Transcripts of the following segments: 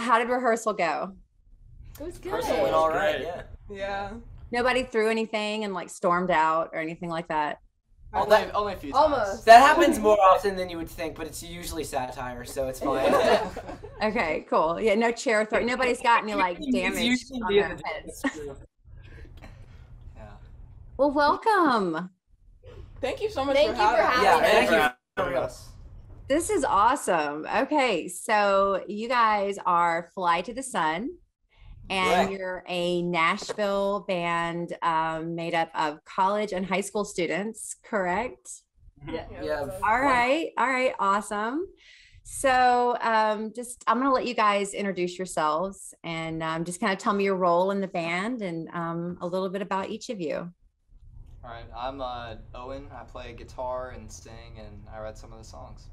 how did rehearsal go? It was good. Rehearsal went all right, Great. yeah. Yeah. Nobody threw anything and like stormed out or anything like that? Only a few times. Almost. That happens more often than you would think, but it's usually satire, so it's fine. Okay, cool. Yeah, no chair throw. Nobody's got any like It's damage usually on the their other day. heads. Yeah. Well, welcome. Thank you so much Thank for you for having having us. Yeah, thank you. For real. This is awesome. Okay, so you guys are Fly to the Sun, and Right. you're a Nashville band made up of college and high school students, correct? Yeah. All right, awesome. So I'm gonna let you guys introduce yourselves and just kind of tell me your role in the band and a little bit about each of you. All right, I'm Owen. I play guitar and sing, and I write some of the songs.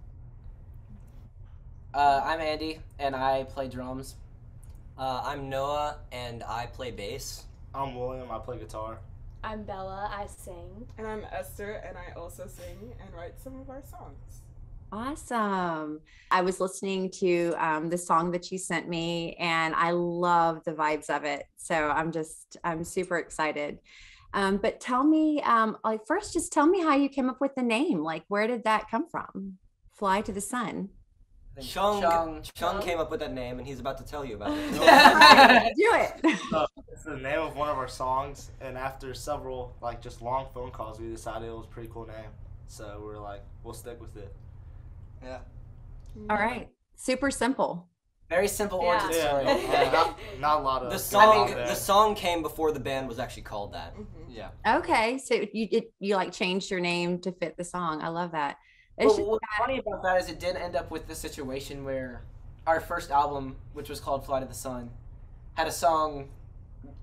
I'm Andy, and I play drums. I'm Noah, and I play bass. I'm William. I play guitar. I'm Bella. I sing. And I'm Esther, and I also sing and write some of our songs. Awesome. I was listening to the song that you sent me, and I love the vibes of it. So I'm super excited. But tell me, first, just tell me how you came up with the name. Like, where did that come from? Fly to the Sun. Chung came up with that name, and he's about to tell you about it. Do it. It's the name of one of our songs, and after several just long phone calls, we decided it was a pretty cool name. So we were like, we'll stick with it. Yeah. All right. Super simple. Very simple origin story. Not a lot of The there. song came before the band was actually called that. Yeah. Okay. So you like changed your name to fit the song. I love that. Well, what's funny about that is it did end up with the situation where our first album, which was called Fly to the Sun, had a song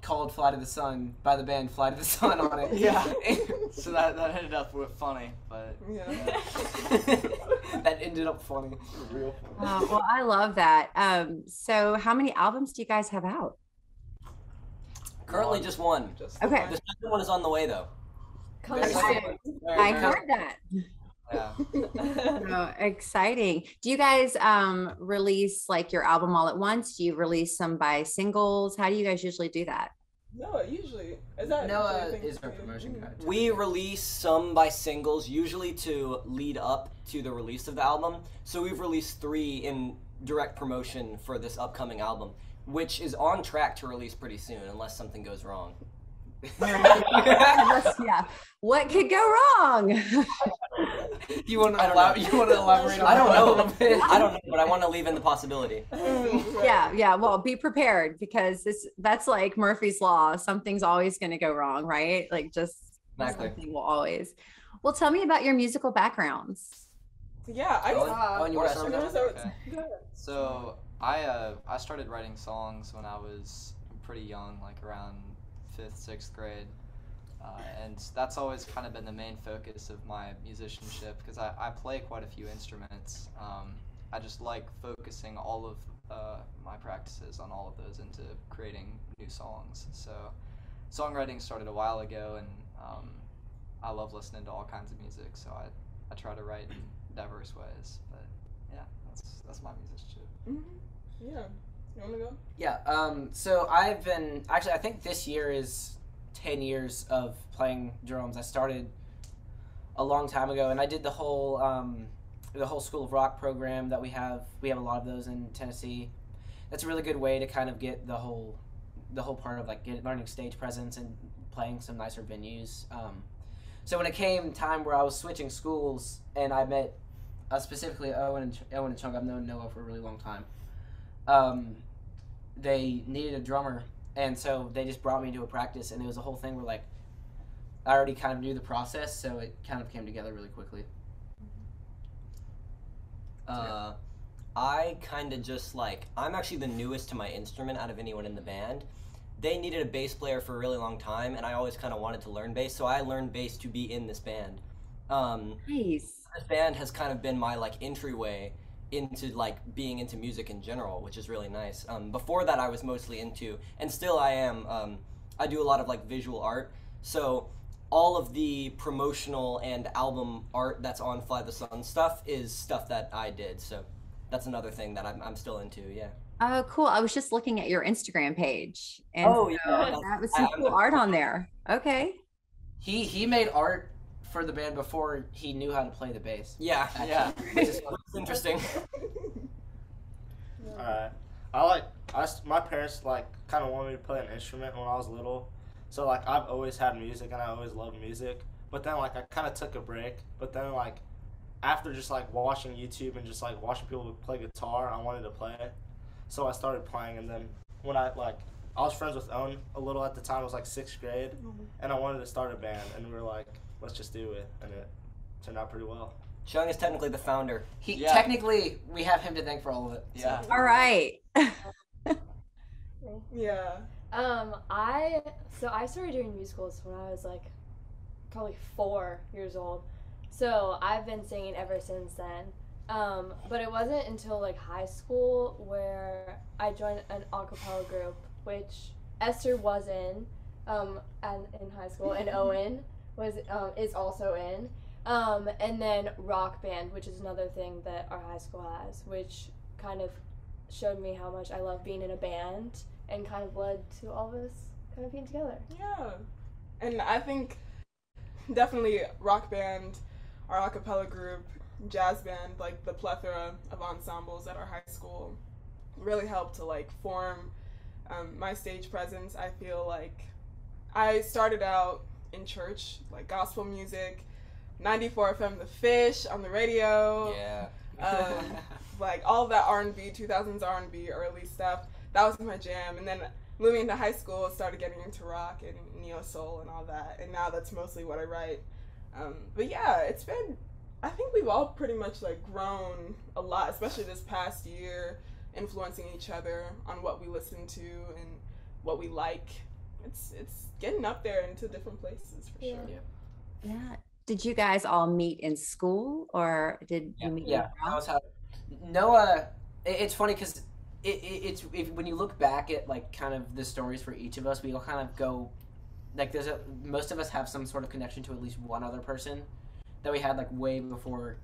called Fly to the Sun by the band Fly to the Sun on it. Yeah. So that ended up with funny, but Yeah. That ended up funny. Real Well, I love that. So how many albums do you guys have out? Currently just one. Okay. The second one is on the way, though. Coming Very soon. I heard that. yeah. Oh, exciting. Do you guys release like your album all at once? Do you release some by singles? How do you guys usually do that? Noah, usually. Is that Noah usually a thing is for our you? promotion guy. We release some by singles, usually to lead up to the release of the album. So we've released 3 in direct promotion for this upcoming album, which is on track to release pretty soon, unless something goes wrong. Yeah. What could go wrong? You want to elaborate on I don't that a know. little bit? I don't know, but I want to leave in the possibility. Yeah. Well, be prepared because that's like Murphy's Law. Something's always going to go wrong, right? Like just Exactly. something will always. Well, tell me about your musical backgrounds. Yeah, Owen, you want to Or start? something. Okay. Okay. So I started writing songs when I was pretty young, like around 5th, 6th grade. And that's always kind of been the main focus of my musicianship because I play quite a few instruments. I just like focusing all of my practices on all of those into creating new songs. So songwriting started a while ago, and I love listening to all kinds of music, so I try to write in diverse ways. But yeah, that's my musicianship. Mm-hmm. Yeah. You want to go? Yeah, so I've been, actually I think this year is 10 years of playing drums. I started a long time ago, and I did the whole School of Rock program that we have. We have a lot of those in Tennessee. That's a really good way to kind of get the whole part of like learning stage presence and playing some nicer venues. So when it came time where I was switching schools, and I met specifically Owen and Chung, I've known Noah for a really long time. They needed a drummer, and so they just brought me to a practice, and it was a whole thing where like I already kind of knew the process, so it kind of came together really quickly. I kind of just I'm actually the newest to my instrument out of anyone in the band. They needed a bass player for a really long time, and I always kind of wanted to learn bass, so I learned bass to be in this band. Nice. This band has kind of been my entryway into being into music in general, which is really nice. Before that, I was mostly into, and still I am, I do a lot of visual art, so all of the promotional and album art that's on Fly the Sun stuff is stuff that I did, so that's another thing that I'm still into, yeah. Oh, cool. I was just looking at your Instagram page, and Oh, yeah. that was some cool art on there. Okay. He made art for the band before he knew how to play the bass. Yeah. Yeah. Which is fun. It's interesting. Alright. My parents like kind of wanted me to play an instrument when I was little, so like I've always had music and I always loved music. But then like I kind of took a break. But then like after just like watching YouTube and just like watching people play guitar, I wanted to play it. So I started playing, and then when I was friends with Owen a little at the time. It was like 6th grade, and I wanted to start a band, and we were like, let's just do it, and it turned out pretty well. Chung is technically the founder. Technically, we have him to thank for all of it. Yeah. All right. Yeah. I started doing musicals when I was like probably 4 years old. So I've been singing ever since then. But it wasn't until like high school where I joined an a cappella group, which Esther was in, and in high school, and Owen is also in. And then rock band, which is another thing that our high school has, which kind of showed me how much I love being in a band and kind of led to all of us kind of being together. Yeah. And I think definitely rock band, our a cappella group, jazz band, like the plethora of ensembles at our high school really helped to like form my stage presence. I feel like I started out in church, like gospel music, 94 FM The Fish on the radio. Yeah. Like all of that R&B, 2000s R&B, early stuff. That was my jam. And then moving into high school, started getting into rock and neo soul and all that. And now that's mostly what I write. But yeah, it's been, I think we've all pretty much like grown a lot, especially this past year, influencing each other on what we listen to and what we like. It's getting up there into different places for sure. Yeah. Did you guys all meet in school, or did you meet? Yeah. Noah. It's funny because it's when you look back at like kind of the stories for each of us, we all kind of go like most of us have some sort of connection to at least one other person that we had like way before.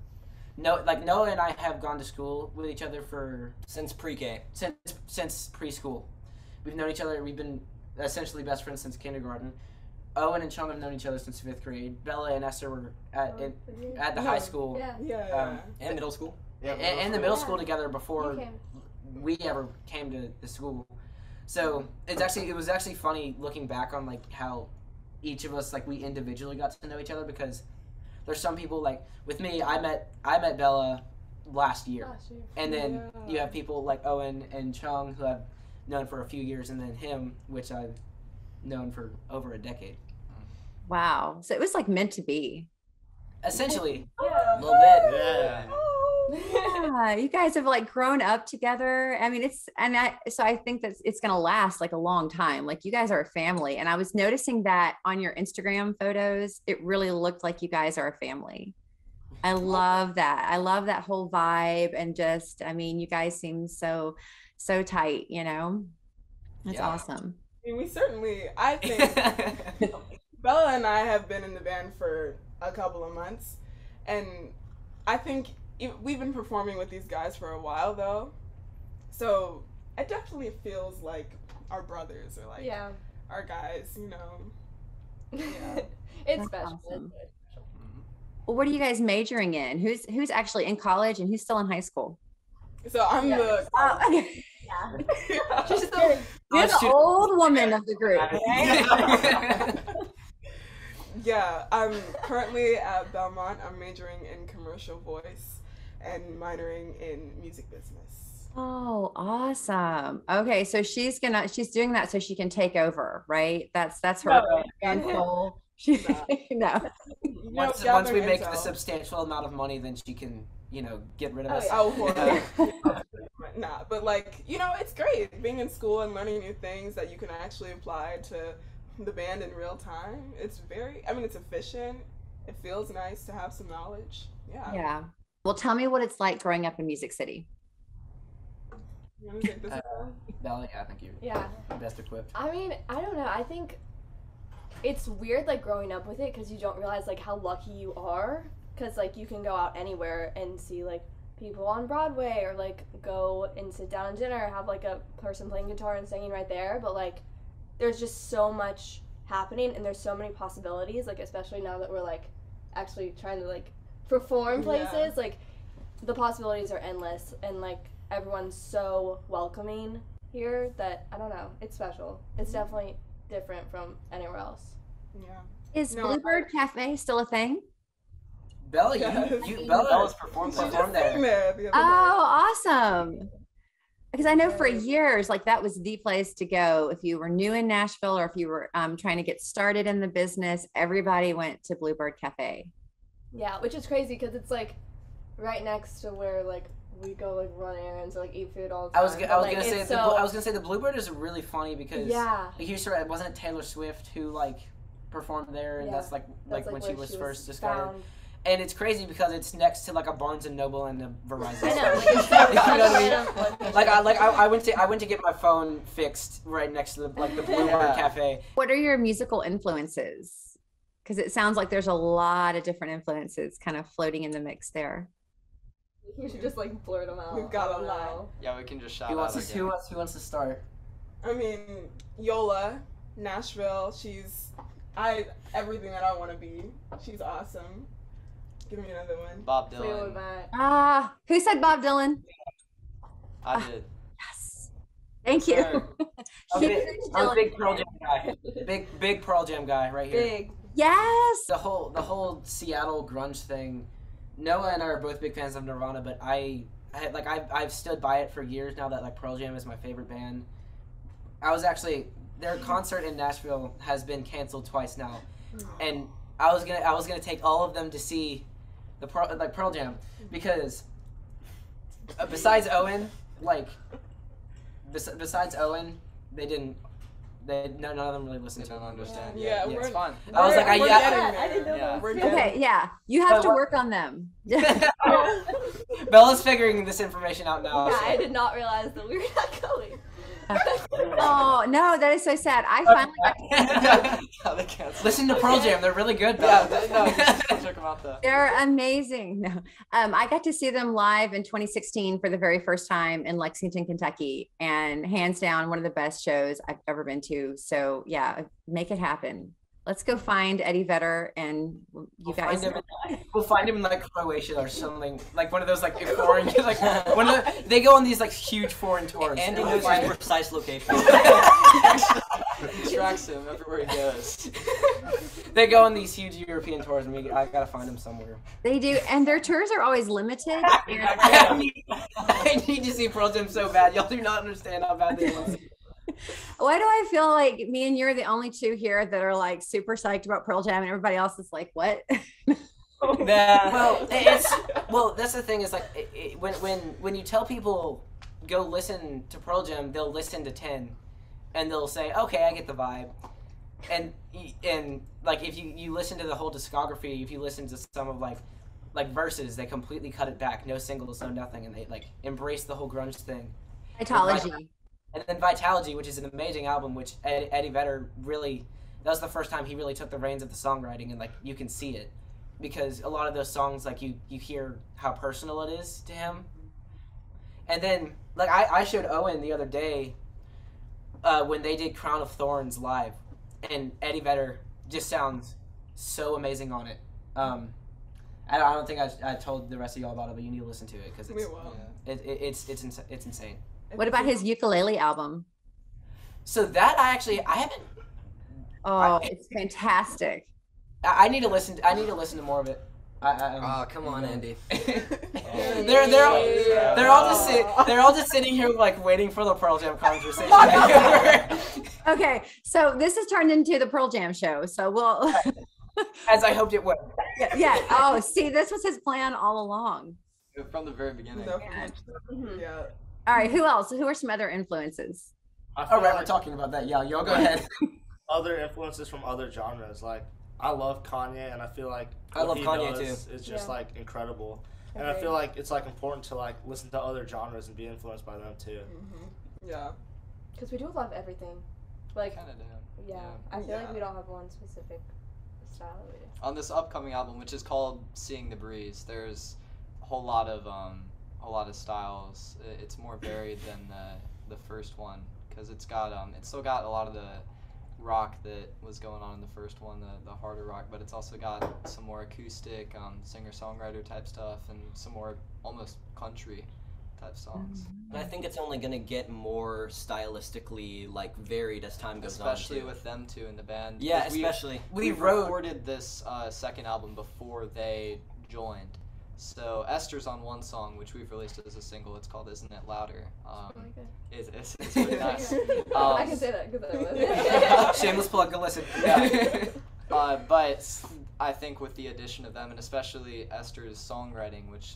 Noah and I have gone to school with each other since pre-K. Since preschool. We've known each other. We've been essentially best friends since kindergarten. Owen and Chung have known each other since 5th grade. Bella and Esther were at the high school. Yeah. And middle school. And the middle school together before we ever came to the school. So it was actually funny looking back on like how each of us like we individually got to know each other, because there's some people like with me, I met Bella last year. And then you have people like Owen and Chung who I've known for a few years, and then him, which I've known for over a decade. Wow. So it was like meant to be. Essentially. A little bit. Yeah. Yeah, you guys have like grown up together. I mean, so I think that it's going to last like a long time. Like you guys are a family. And I was noticing that on your Instagram photos, it really looked like you guys are a family. I love that. I love that whole vibe. And just, I mean, you guys seem so tight, you know? That's awesome. I mean, I think Bella and I have been in the band for a couple of months, and I think we've been performing with these guys for a while though, so it definitely feels like our brothers or like our guys, you know. Yeah. It's That's special. awesome. Well, what are you guys majoring in? Who's actually in college and who's still in high school? So I'm the Oh, okay. She's You're the old woman of the group. Yeah, I'm currently at Belmont. I'm majoring in commercial voice and minoring in music business. Oh, awesome. Okay, so she's doing that so she can take over, right? That's her end goal. No. Once we make a substantial amount of money, then she can, get rid of us. Nah, but like, it's great being in school and learning new things that you can actually apply to the band in real time. It's it's efficient. It feels nice to have some knowledge. Yeah. Well, tell me what it's like growing up in Music City. You want to take this one? Bella, I think you're best equipped. I mean, I don't know. I think it's weird, like, growing up with it, because you don't realize, like, how lucky you are. Because, like, you can go out anywhere and see, like, people on Broadway, or like go and sit down and dinner, have like a person playing guitar and singing right there. But like there's just so much happening, and there's so many possibilities, like especially now that we're like actually trying to like perform places, like the possibilities are endless, and like everyone's so welcoming here that I don't know, it's special. It's definitely different from anywhere else. Yeah. Is Bluebird Cafe still a thing? Bella, Bella's performed there. The other Oh, awesome. Because I know for years, like that was the place to go if you were new in Nashville, or if you were trying to get started in the business. Everybody went to Bluebird Cafe. Yeah, which is crazy because it's like right next to where like we go like run errands or like eat food all the time. I was gonna say the Bluebird is really funny because like, wasn't it Taylor Swift who like performed there, and that's like when she was first discovered. And it's crazy because it's next to like a Barnes and Noble and a Verizon. I know, store. like, You know what I mean? I went to get my phone fixed right next to the Bluebird Cafe. What are your musical influences? Because it sounds like there's a lot of different influences kind of floating in the mix there. We should just like blurt them out. We've got a lot. Yeah, we can just shout Who out. wants to start? I mean, Yola, Nashville. She's everything that I want to be. She's awesome. Give me another one. Bob Dylan. Who said Bob Dylan? I did. Yes. Thank you. I'm a big Pearl Jam guy. Big Pearl Jam guy right here. Big. Yes. The whole Seattle grunge thing. Noah and I are both big fans of Nirvana, but I've stood by it for years now that like Pearl Jam is my favorite band. I was actually their concert in Nashville has been canceled twice now, and I was gonna take all of them to see the Pearl Jam because besides Owen, none of them really listened to it. Don't understand. Yeah, it's fun. I was like, I didn't know that. Okay, yeah. You have to work on them. Bella's figuring this information out now. Yeah, So. I did not realize that we were not going. Oh no, that is so sad. I finally got to Listen to Pearl Jam; they're really good. Just check them out though. They're amazing. No, I got to see them live in 2016 for the very first time in Lexington, Kentucky, and hands down one of the best shows I've ever been to. So yeah, make it happen. Let's go find Eddie Vedder and you guys. We'll find him in like Croatia or something, like one of those like foreign, like they go on these like huge foreign tours. Andy knows his precise location. He tracks him everywhere he goes. They go on these huge European tours, and I gotta find them somewhere. They do, and their tours are always limited. I need to see Pearl Jam so bad. Y'all do not understand how bad they are. Why do I feel like me and you are the only two here that are like super psyched about Pearl Jam, and everybody else is like, what? Well, that's the thing is like when you tell people go listen to Pearl Jam, they'll listen to 10, and they'll say, okay, I get the vibe, and like if you listen to the whole discography, if you listen to some of like Verses, they completely cut it back, no singles, no nothing, and they like embrace the whole grunge thing. Vitology. And then Vitality, which is an amazing album, which Eddie Vedder that was the first time he really took the reins of the songwriting, and like you can see it. Because a lot of those songs, like you hear how personal it is to him. And then, like I showed Owen the other day when they did Crown of Thorns live, and Eddie Vedder just sounds so amazing on it. I don't think I told the rest of y'all about it, but you need to listen to it because it's insane. What about his ukulele album? So that I haven't. Oh, it's fantastic. I need to listen. I need to listen to more of it. Come on, Andy. They're all just sitting here like waiting for the Pearl Jam conversation. Okay, so this has turned into the Pearl Jam show. So we'll. As I hoped it would. Yeah. Oh, see, this was his plan all along. From the very beginning. Yeah. All right, who else? Who are some other influences? All right, we're talking about that. Yeah, y'all go ahead. Other influences from other genres, like I love Kanye, and I feel like I love Kanye too. It's just like incredible, and I feel like it's like important to like listen to other genres and be influenced by them too. Mm-hmm. Yeah. Because we do love everything. Like, kind of do. Yeah. I feel like we don't have one specific style that we do. On this upcoming album, which is called Seeing the Breeze, there's a whole lot of a lot of styles. It's more varied than the first one because it's still got a lot of the rock that was going on in the first one, the harder rock, but it's also got some more acoustic singer-songwriter type stuff and some more almost country type songs. And I think it's only going to get more stylistically like varied as time goes on. Especially with them two in the band. Yeah, we recorded this second album before they joined. So Esther's on one song, which we've released as a single. It's called "Isn't It Louder." Really good. It's really nice. I can say that because I was. Shameless plug. Go listen. Yeah. But I think with the addition of them, and especially Esther's songwriting, which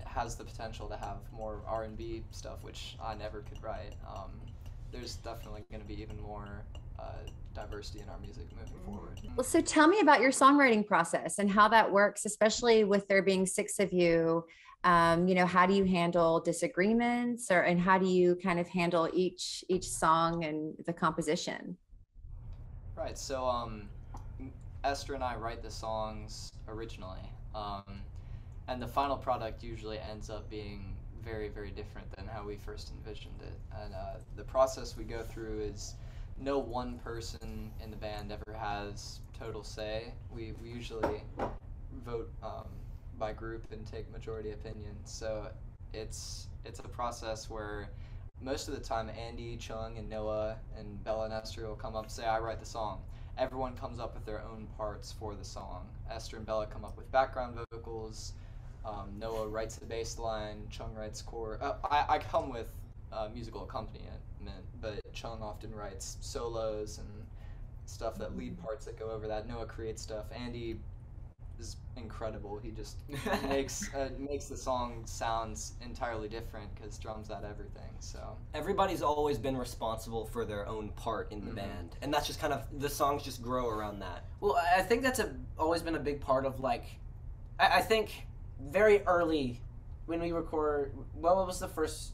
has the potential to have more R&B stuff, which I never could write. There's definitely going to be even more diversity in our music moving forward. Well, so tell me about your songwriting process and how that works, especially with there being 6 of you. How do you handle disagreements, and how do you kind of handle each song and the composition? Right. So Esther and I write the songs originally, and the final product usually ends up being very, very different than how we first envisioned it. And the process we go through is no one person in the band ever has total say. We usually vote by group and take majority opinion. So it's a process where most of the time Andy, Chung, and Noah, and Bella and Esther will come up and say, I write the song. Everyone comes up with their own parts for the song. Esther and Bella come up with background vocals. Noah writes the bass line. Chung writes chord. I come with musical accompaniment, but Chung often writes solos and stuff, that lead parts that go over that. Noah creates stuff. Andy is incredible. He just makes the song sounds entirely different because drums add everything. So everybody's always been responsible for their own part in the band, and that's just kind of, the songs just grow around that. Well, I think that's always been a big part of, like, I think very early when we record, what was the first?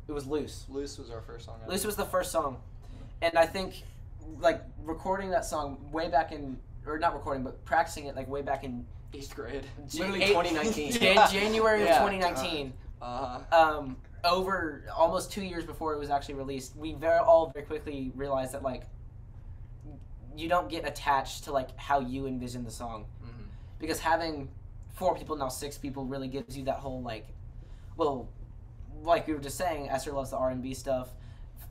It was Loose. Loose was our first song. Loose was the first song, and I think like recording that song way back in, or not recording, but practicing it like way back in 8th grade, literally 2019, January of 2019. Over almost 2 years before it was actually released, we all very quickly realized that like you don't get attached to like how you envision the song, because having 4 people, now 6 people, really gives you that whole like, well, like we were just saying, Esther loves the R&B stuff,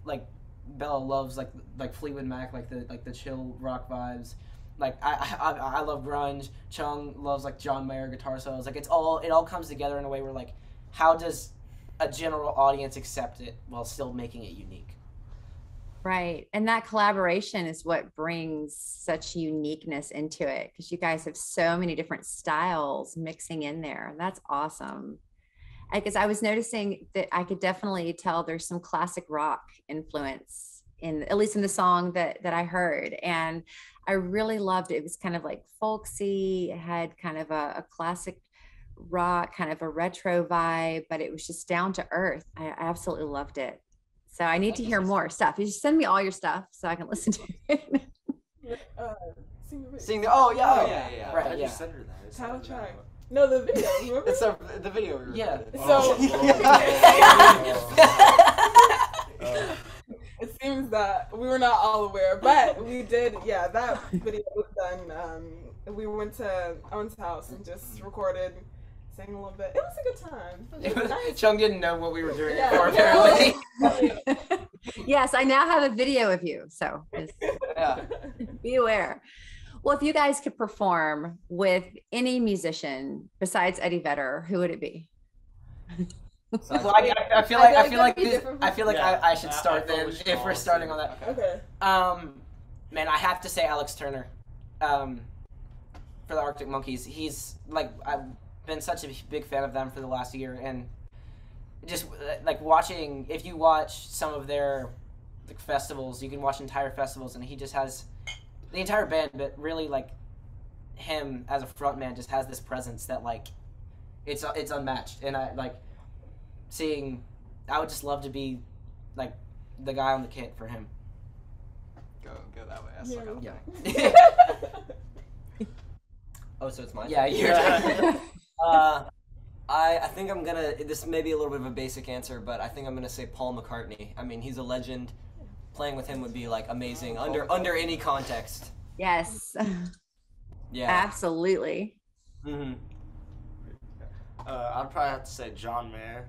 like Bella loves like Fleetwood Mac, like the chill rock vibes. Like I love grunge. Chung loves like John Mayer guitar solos. Like it all comes together in a way where like, how does a general audience accept it while still making it unique? Right. And that collaboration is what brings such uniqueness into it, because you guys have so many different styles mixing in there. That's awesome. Because I was noticing that I could definitely tell there's some classic rock influence at least in the song that I heard. And I really loved it. It was kind of like folksy. It had kind of a classic rock, kind of a retro vibe, but it was just down to earth. I absolutely loved it. So I need to hear more stuff. You just send me all your stuff so I can listen to it. Sing the yeah. Right, I yeah. just sent her that. Title track. No, the video. Remember? It's the video we recorded. So it seems that we were not all aware, but we did. Yeah, that video was done. We went to Owen's house and just recorded, sang a little bit. It was a good time. It was nice. Chung didn't know what we were doing it for, apparently. Yes, I now have a video of you, so just be aware. Well, if you guys could perform with any musician besides Eddie Vedder, who would it be? Well, I feel like I should start then if we're starting on that. Okay. Man, I have to say Alex Turner, for the Arctic Monkeys. He's like, I've been such a big fan of them for the last year, and just like watching, if you watch some of their like festivals, you can watch entire festivals, and he just has the entire band, but really like him as a frontman just has this presence that like it's unmatched. And I like I would just love to be like the guy on the kit for him. Go that way. Yeah. Oh, so it's my Yeah, turn. I think I'm gonna. This may be a little bit of a basic answer, but I think I'm gonna say Paul McCartney. I mean, he's a legend. Playing with him would be like amazing under any context. Yes. Yeah. Absolutely. Mm-hmm. I'd probably have to say John Mayer.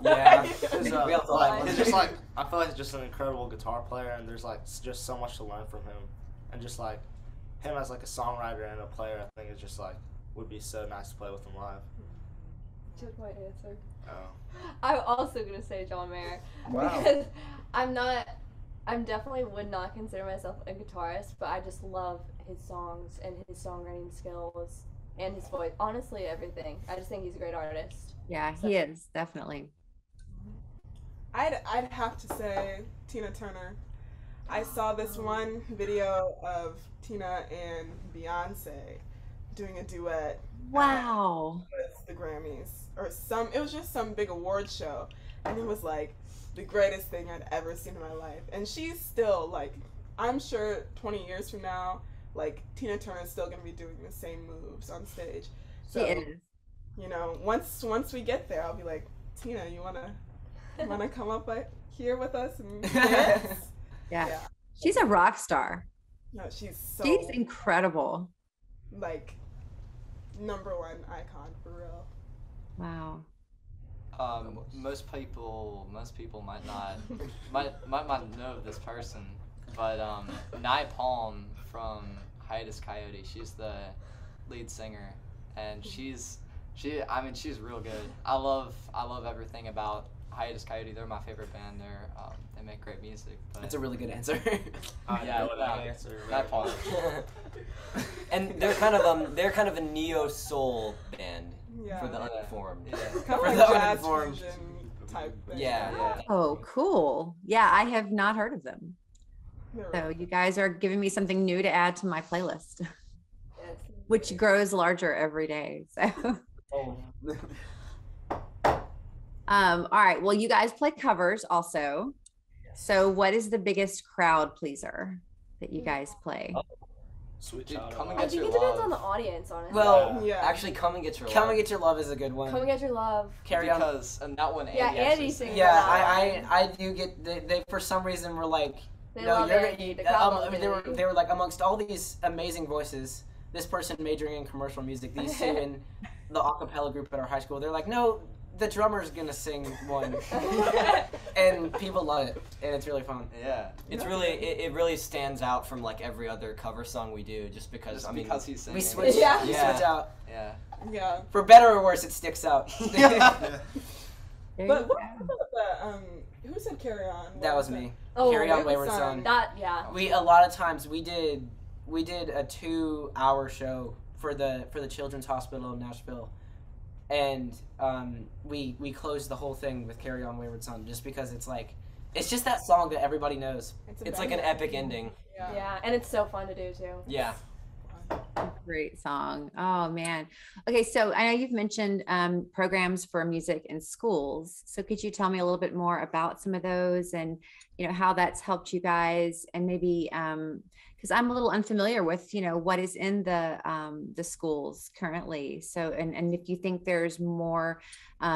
Yeah. It's just like I feel like he's just an incredible guitar player, and there's like just so much to learn from him, and just like him as like a songwriter and a player, I think it's just like would be so nice to play with him live. Took my answer. Oh. I'm also gonna say John Mayer. Wow. Because I'm definitely would not consider myself a guitarist, but I just love his songs and his songwriting skills and his voice. Honestly, everything. I just think he's a great artist. Yeah, he is, definitely. I'd have to say Tina Turner. I saw this one video of Tina and Beyonce doing a duet. Wow. With the Grammys it was just some big award show, and it was like the greatest thing I'd ever seen in my life. And she's still like, I'm sure 20 years from now, like Tina Turner's still gonna be doing the same moves on stage. So, She is. you know, once we get there, I'll be like, Tina, you wanna come up here with us and dance? Yeah. She's a rock star. No, she's incredible. like #1 icon for real. Wow. Most people might not know this person, but Nye Palm from Hiatus Coyote, she's the lead singer, and she's real good. I love everything about Hiatus Coyote. They're my favorite band. They make great music. But That's a really good answer. Nye Palm. And they're kind of a neo soul band for the uninformed. Yeah. Kind For of the like jazz uninformed. fusion type thing. Yeah. Oh, cool. Yeah, I have not heard of them. They're So really you guys are giving me something new to add to my playlist, Yes. which grows larger every day. So, Oh. all right. Well, you guys play covers also. So what is the biggest crowd pleaser that you guys play? Sweet Dude, Child come of and I get think your it depends love. on the audience, honestly. Well, Yeah. Actually, Come and Get Your Come Love. and Get Your Love is a good one. Come and Get Your love. Carry on. Because and that one, Yeah, Andy Andy actually sings Yeah, that I do get they for some reason were like They no love you're Andy. The crowd loves they were Andy. they were like amongst all these amazing voices, this person majoring in commercial music, these two in the a cappella group at our high school, they're like, no, the drummer's gonna sing one. And people love it, and it's really fun. Yeah. It's really it really stands out from like every other cover song we do, just because Just I mean because he's singing. We switch, Yeah. we Yeah. switch out. Yeah. Yeah. For better or worse, it sticks out. There you But what go. about the who said Carry On? That was me. Oh, Carry On, Wayward Wayward Son. Son. That, yeah. We a lot of times we did a 2-hour show for the Children's Hospital in Nashville, and we closed the whole thing with Carry On Wayward Son, just because it's just that song that everybody knows. it's like an epic ending. Yeah, and it's so fun to do, too. Yeah. Great song. Oh man. Okay, so I know you've mentioned programs for music in schools. So could you tell me a little bit more about some of those, and how that's helped you guys, and maybe because I'm a little unfamiliar with what is in the schools currently. So and if you think there's more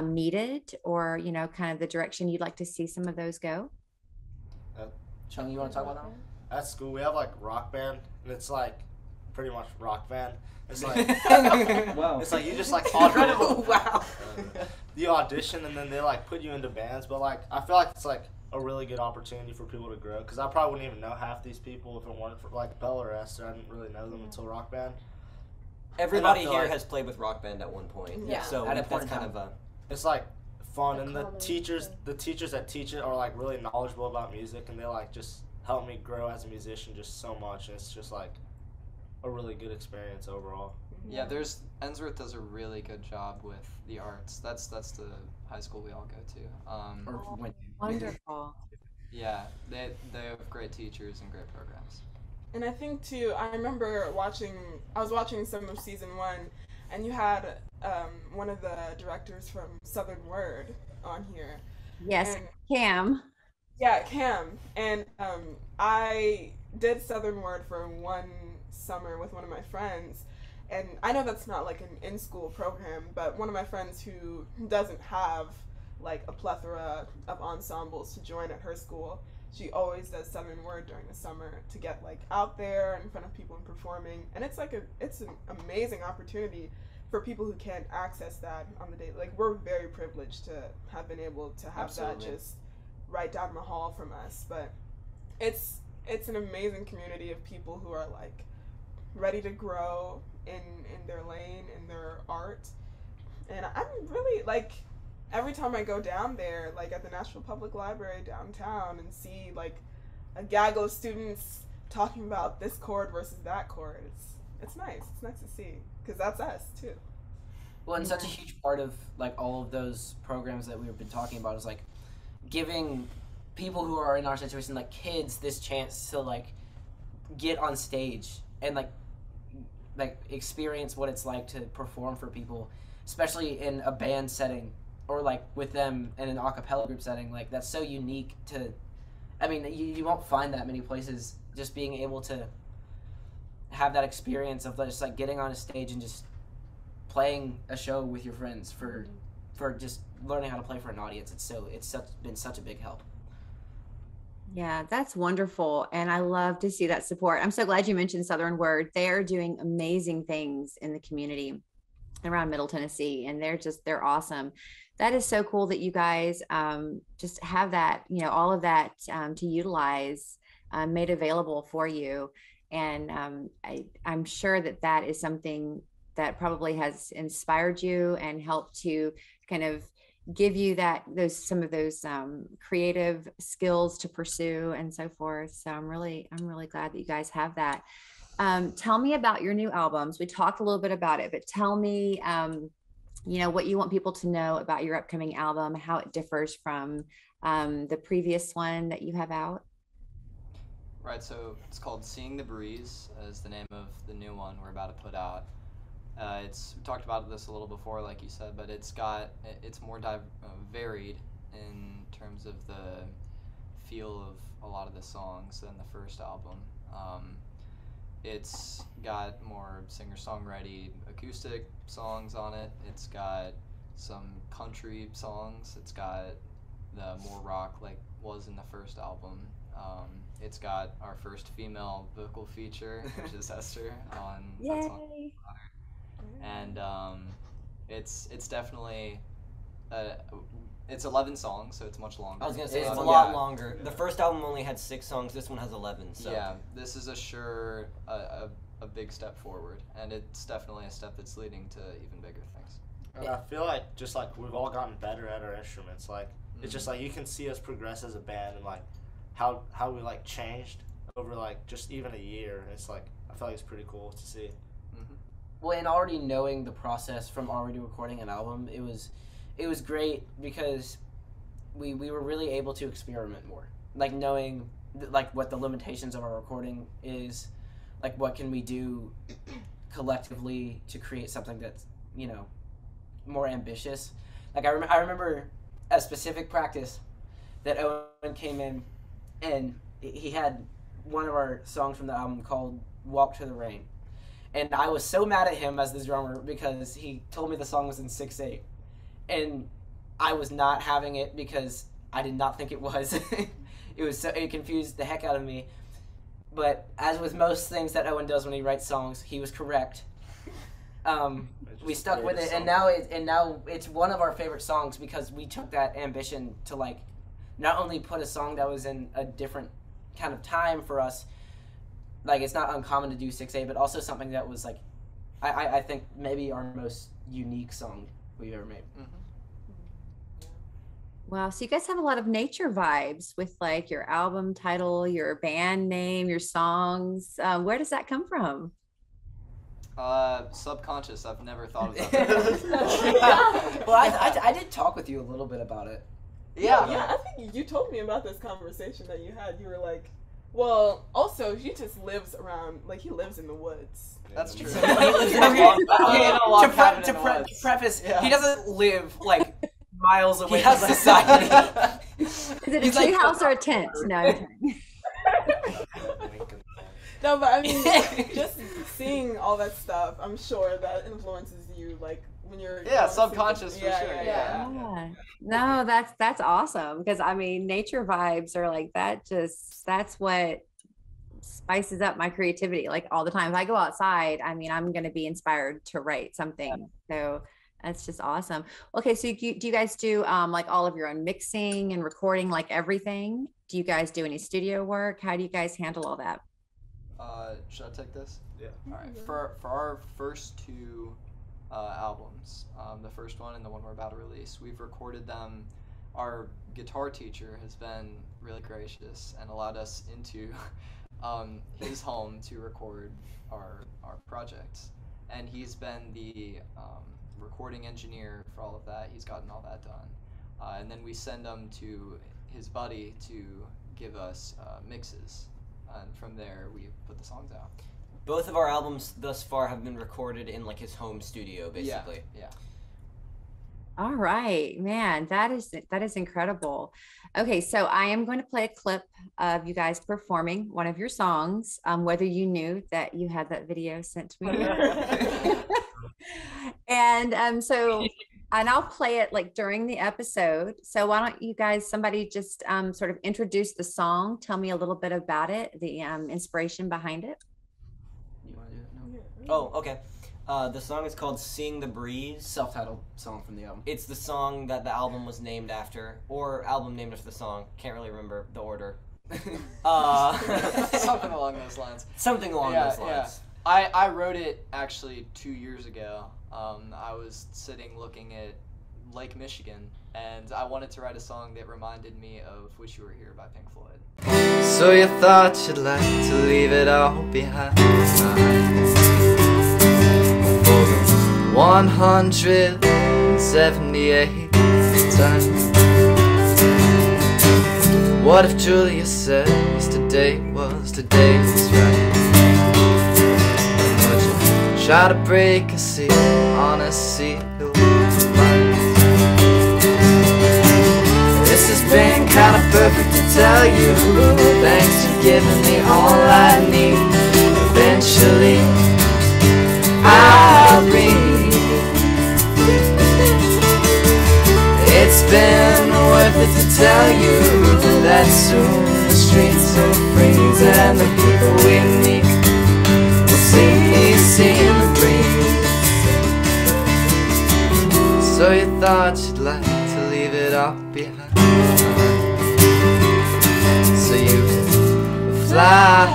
needed, or kind of the direction you'd like to see some of those go. Chung, you want to talk about that one? At school, we have like rock band, and it's like pretty much rock band. It's like Wow. it's like you just like Incredible. Wow. you audition, and then they like put you into bands. But like I feel like it's like a really good opportunity for people to grow, because I probably wouldn't even know half these people if it weren't for like Bella or Esther. I didn't really know them until rock band. Everybody feel here like- has played with Rock Band at one point. Yeah. So At a that's point in kind time. of a It's like fun, The and the common teachers thing. that teach it are like really knowledgeable about music, and they like just help me grow as a musician just so much, and it's just like a really good experience overall. Yeah, Ensworth does a really good job with the arts. That's the high school we all go to. Or when- Wonderful. Yeah, they have great teachers and great programs. And I think too, I remember I was watching some of season 1, and you had one of the directors from Southern Word on here. Yes, And, Cam. yeah, Cam. And I did Southern Word for one summer with one of my friends, And I know that's not like an in-school program, but one of my friends who doesn't have like a plethora of ensembles to join at her school, she always does Southern Word during the summer to get like out there in front of people and performing. And it's like it's an amazing opportunity for people who can't access that on the day. Like, we're very privileged to have been able to have Absolutely. that just right down the hall from us. But it's an amazing community of people who are like ready to grow in their lane, in their art. And I'm really like, every time I go down there, like at the Nashville Public Library downtown, and see like a gaggle of students talking about this chord versus that chord, it's nice. It's nice to see, because that's us too. Well, and such a huge part of like all of those programs that we've been talking about is like giving people who are in our situation, like kids, this chance to like get on stage and like experience what it's like to perform for people, especially in a band setting or like with them in an a cappella group setting. Like, that's so unique to, I mean, you won't find that many places, just being able to have that experience of just like getting on a stage and just playing a show with your friends for just learning how to play for an audience. It's been such a big help. Yeah, that's wonderful. And I love to see that support. I'm so glad you mentioned Southern Word. They're doing amazing things in the community around Middle Tennessee, and they're awesome. That is so cool that you guys just have that, all of that to utilize made available for you. And I'm sure that is something that probably has inspired you and helped to kind of give you some of those creative skills to pursue and so forth. So I'm really glad that you guys have that. Tell me about your new albums. We talked a little bit about it, but tell me, what you want people to know about your upcoming album, how it differs from the previous one that you have out. Right, so it's called Seeing the Breeze is the name of the new one we're about to put out. We talked about this a little before, like you said, but it's more varied in terms of the feel of a lot of the songs than the first album. It's got more singer-songwriting acoustic songs on it. It's got some country songs. It's got the more rock like was in the first album. It's got our first female vocal feature, which is Esther on that song. And it's definitely it's 11 songs, so it's much longer. I was gonna say it's a lot longer. The first album only had 6 songs. This one has 11. So yeah, this is a big step forward, and it's definitely a step that's leading to even bigger things. And I feel like just like we've all gotten better at our instruments. Like it's just like you can see us progress as a band, and like how we like changed over like just even a year. It's like I feel like it's pretty cool to see. Well, and already knowing the process from already recording an album, it was great because we were really able to experiment more. Like knowing like what the limitations of our recording is, like what can we do collectively to create something that's, more ambitious. Like I remember a specific practice that Owen came in and he had one of our songs from the album called Walk to the Rain. And I was so mad at him as the drummer because he told me the song was in 6/8. And I was not having it because I did not think it was. It confused the heck out of me. But as with most things that Owen does when he writes songs, he was correct. We stuck with it, and now it's one of our favorite songs because we took that ambition to like not only put a song that was in a different kind of time for us. Like, it's not uncommon to do 6/8, but also something that was, like, I think maybe our most unique song we've ever made. Wow, so you guys have a lot of nature vibes with, like, your album title, your band name, your songs. Where does that come from? Subconscious. I've never thought of that. Well, I did talk with you a little bit about it. Yeah, I think you told me about this conversation that you had. You were like, well, also, he just lives around, like, he lives in the woods. That's true. To preface, he doesn't live, like, miles away from society. Is it a tree house or a tent? No, I'm kidding. No, but I mean, just seeing all that stuff, I'm sure that influences you, like, when you're subconscious for sure. Yeah. No, that's awesome, because I mean, nature vibes are like that. That's what spices up my creativity like all the time. If I go outside, I mean, I'm going to be inspired to write something. So that's just awesome. Okay, so do you guys do like all of your own mixing and recording, like everything? Do you guys do any studio work? How do you guys handle all that? Should I take this? Yeah. All right. For our first two albums, the first one and the one we're about to release, we've recorded them. Our guitar teacher has been really gracious and allowed us into his home to record our projects, and he's been the recording engineer for all of that. He's gotten all that done, and then we send them to his buddy to give us mixes, and from there we put the songs out. Both of our albums thus far have been recorded in like his home studio, basically. Yeah. All right, man, that is incredible. Okay, so I am going to play a clip of you guys performing one of your songs, whether you knew that you had that video sent to me. And I'll play it like during the episode. So why don't you guys, somebody just sort of introduce the song, tell me a little bit about it, the inspiration behind it. You want to do it? No. Oh, okay. The song is called Seeing the Breeze. Self-titled song from the album. It's the song that the album was named after, or album named after the song. Can't really remember the order. Something along those lines. Something along those lines. Yeah. I wrote it actually 2 years ago. I was sitting looking at Lake Michigan, and I wanted to write a song that reminded me of Wish You Were Here by Pink Floyd. So you thought you'd like to leave it all behind for the 178th time. What if Julia said yesterday was today's right? Would you try to break a seal on a seal of mine? This has been kinda perfect to tell you. Thanks for giving me all I need. Eventually I'll breathe. It's been worth it to tell you that soon the streets will freeze and the people we meet will see in the breeze. So you thought you'd like to leave it all behind, so you could fly.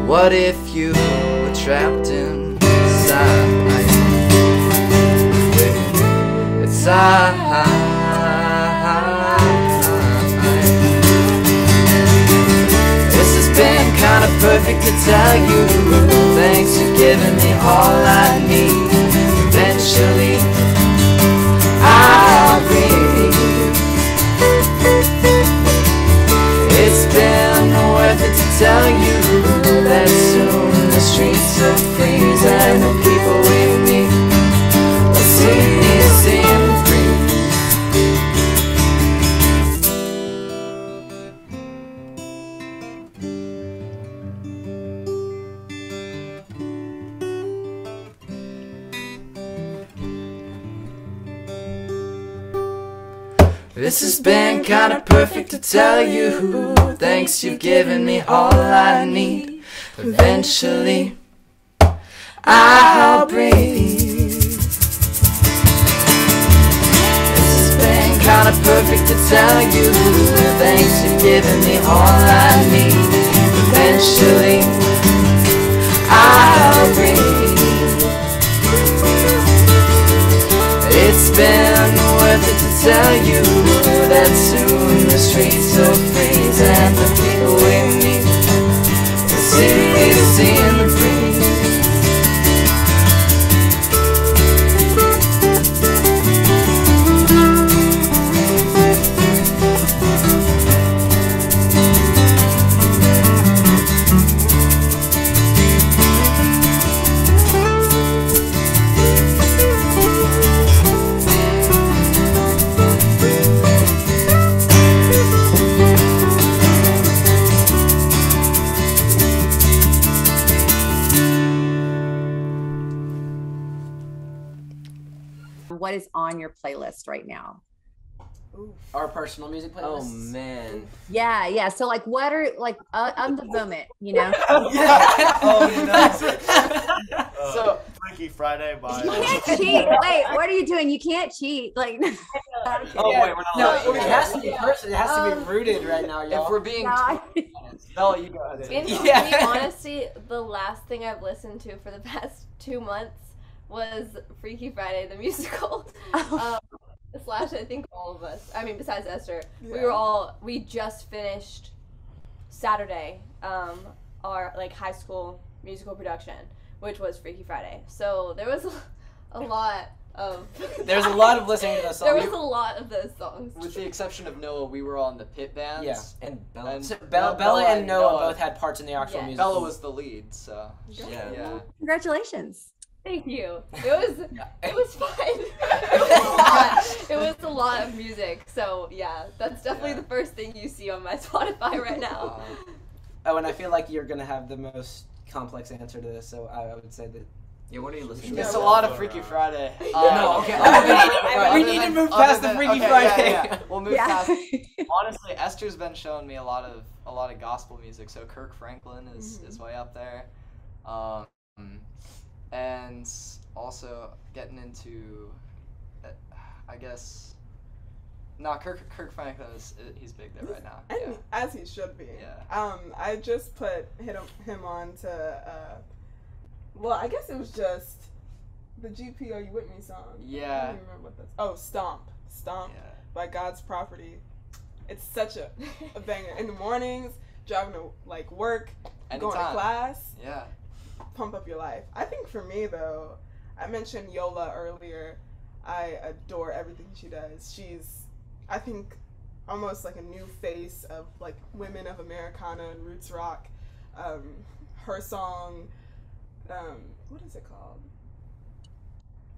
What if you were trapped inside? It's This has been kinda perfect to tell you. Thanks for giving me all I need. Eventually I'll breathe. It's been worth it to tell you that soon the streets will freeze and the people we meet will see in the breeze. This has been kinda perfect to tell you. Thanks, you've given me all I need. Eventually I'll breathe. This has been kinda perfect to tell you. Thanks, you've given me all I need. Eventually I'll breathe. It's been worth it to tell you that soon the streets will freeze and the people we meet will see in the breeze. what is on your playlist right now? Our personal music playlists. Oh man. Yeah. So like, what are like of the moment, you know? So Freaky Friday by. You can't cheat. Wait, what are you doing? You can't cheat. Like, Oh wait, we're not. No, it has to be personal. It has to be rooted right now, y'all. If we're being no, Bella, you go ahead. In complete honesty, the last thing I've listened to for the past 2 months was Freaky Friday, the musical. Slash, I think all of us, I mean, besides Esther, we just finished Saturday, our like high school musical production, which was Freaky Friday. So there was a lot of. There's a lot of listening to those songs. There was a lot of those songs. With the exception of Noah, we were on the pit bands. Yeah. And Bella. So Bella and Noah both had parts in the actual music. Bella was the lead, so Yeah. congratulations. Thank you. It was fun. It was a lot of music. So yeah, that's definitely the first thing you see on my Spotify right now. Oh, and I feel like you're gonna have the most complex answer to this, so I would say that. Yeah, what are you listening to? It's a lot of Freaky Friday. No, okay. We need to move past the Freaky Friday. Yeah. We'll move past. Honestly, Esther's been showing me a lot of gospel music. So Kirk Franklin is way up there, and also getting into, I guess. No, Kirk Franklin he's big there right now. And Yeah. as he should be. Yeah. I just put him on to well, I guess it was just the GP Are You With Me song. I Yeah. don't remember what that's. Oh, Stomp Yeah. by God's Property. It's such a banger. In the mornings, driving to like work, going to Anytime. class, Yeah. pump up your life. I think for me though, I mentioned Yola earlier. I adore everything she does. She's, I think, almost like a new face of like women of Americana and roots rock. Her song, what is it called?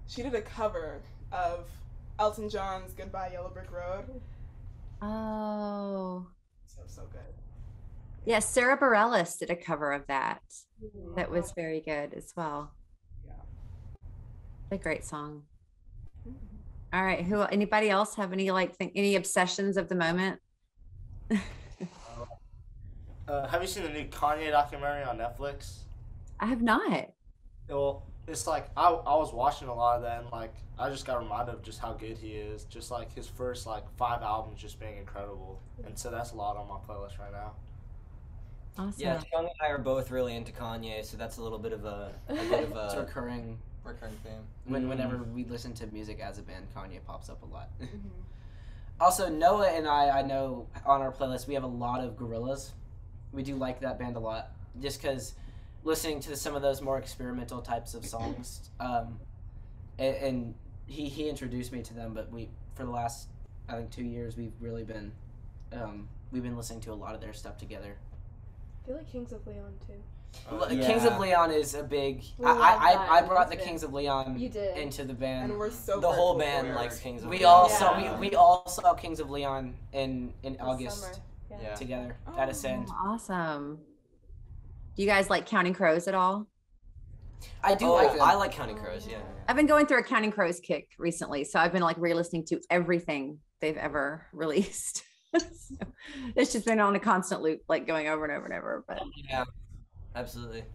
She did a cover of Elton John's Goodbye Yellow Brick Road. Oh. So good. Yeah, Sarah Bareilles did a cover of that. That was very good as well. Yeah. A great song. All right, anybody else have any any obsessions of the moment? Have you seen the new Kanye documentary on Netflix? I have not. Well, it's like I was watching a lot of that, and like I just got reminded of just how good he is. Just like his first like 5 albums just being incredible, and so that's a lot on my playlist right now. Awesome. Yeah, Chung and I are both really into Kanye, so that's a little bit of a It's a recurring theme. whenever we listen to music as a band, Kanye pops up a lot. Also, Noah and I know on our playlist we have a lot of Gorillaz. We do like that band a lot, just because listening to some of those more experimental types of songs, and he introduced me to them. But for the last I think 2 years we've really been listening to a lot of their stuff together. I feel like Kings of Leon too. Kings of Leon is a big. We love that I brought the band. Kings of Leon You did. into the band. And we're so the whole grateful band for likes it. Kings of We Leon. all Yeah. saw we all saw Kings of Leon in This August summer. Yeah. together at Ascend. Awesome. Do you guys like Counting Crows at all? I do like them. I like Counting Crows, yeah. I've been going through a Counting Crows kick recently, so I've been like re-listening to everything they've ever released. So, it's just been on a constant loop, like going over and over and over. But Yeah, absolutely.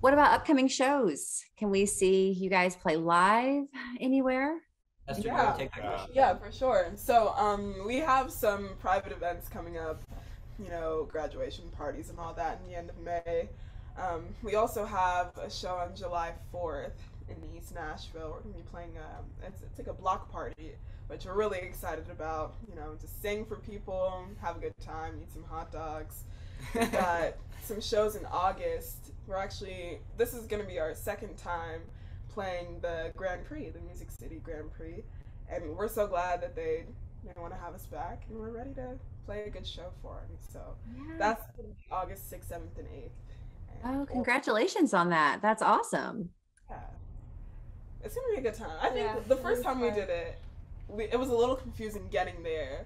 what about upcoming shows? Can we see you guys play live anywhere? Esther, Yeah. take that question. Yeah, for sure. So, we have some private events coming up, graduation parties and all that in the end of May. We also have a show on July 4th in East Nashville. We're gonna be playing, it's like a block party, which we're really excited about, to sing for people, have a good time, eat some hot dogs. We've got some shows in August. This is gonna be our second time playing the Grand Prix, the Music City Grand Prix, and we're so glad that they want to have us back, and we're ready to play a good show for them. So that's August 6th, 7th, and 8th. And Oh, congratulations on that. That's awesome. yeah, it's gonna be a good time. I think Yeah, the first it time was we did it, it was a little confusing getting there.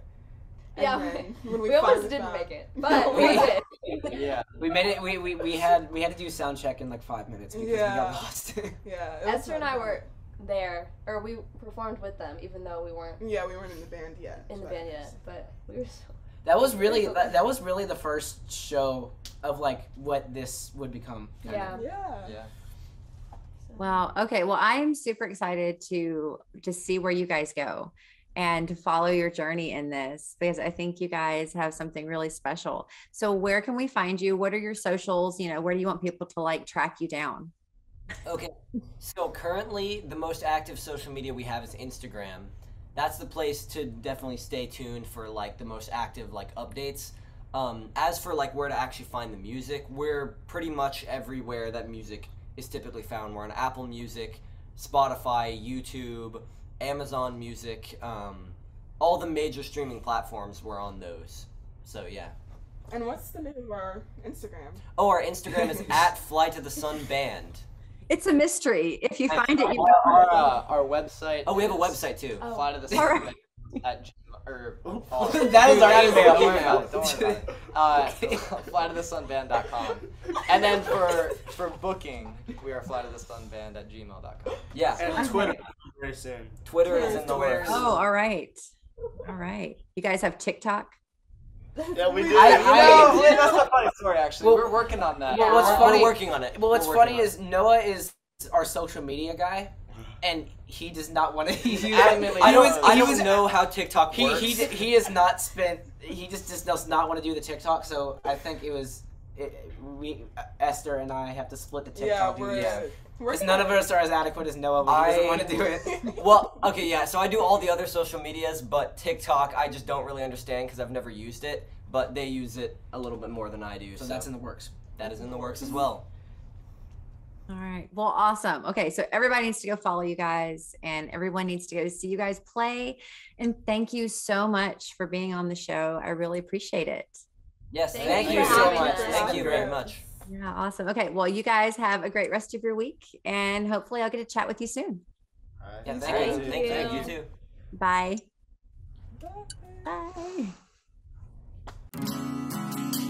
And Yeah, then when we almost finally didn't found- make it, but we did. Yeah. We made it. We had to do sound check in like 5 minutes because we Yeah. got lost. Yeah, it was Esther and fun. I were there, or we performed with them, even though we weren't Yeah, we weren't in the band yet. in the band yet. But we were so. That was really the first show of like what this would become. kind of. Yeah. Wow. Okay. Well, I am super excited to see where you guys go and to follow your journey in this, because I think you guys have something really special. So where can we find you? What are your socials? You know, where do you want people to like track you down? Okay, so currently the most active social media we have is Instagram. That's the place to definitely stay tuned for like the most active like updates. As for like where to actually find the music, we're pretty much everywhere that music is typically found. We're on Apple Music, Spotify, YouTube, Amazon Music, all the major streaming platforms. We're on those. So yeah. And what's the name of our Instagram? Oh, our Instagram is at Fly to the Sun Band. It's a mystery. If you find it, you Our website. Oh, we have a website too. Fly to the All Sun right. at Gmail, or That is our Dude, email. Don't worry about it. Don't worry about it. Flytothesunband.com. And then for booking, we are flytothesunband@gmail.com. Yeah. And Twitter very soon. Twitter is in the Twitter. works. Oh, all right. All right. You guys have TikTok? Yeah, we do. That's a funny story, actually. Well, we're working on that. Well, what's We're funny? working on it. Well, what's We're working funny on is Noah is our social media guy, and he does not want to use it. Adamantly I knows. don't know how TikTok works. He has not spent. He just does not want to do the TikTok. So I think Esther and I have to split the Yeah, TikTok. we're Because none of us are as adequate as Noah. But he doesn't want to do it. Well, okay, yeah. So I do all the other social medias, but TikTok I just don't really understand because I've never used it. But they use it a little bit more than I do. So that's in the works. That is in the works as well. All right. Well, awesome. Okay. So everybody needs to go follow you guys, and everyone needs to go see you guys play. And thank you so much for being on the show. I really appreciate it. Yes, Thank thank you you for so having much. us. Thank you very much. Yeah. Awesome. Okay. Well, you guys have a great rest of your week, and hopefully I'll get to chat with you soon. All right. Yeah, Thank Thank you. you. Thank you too. Bye. Bye. Bye.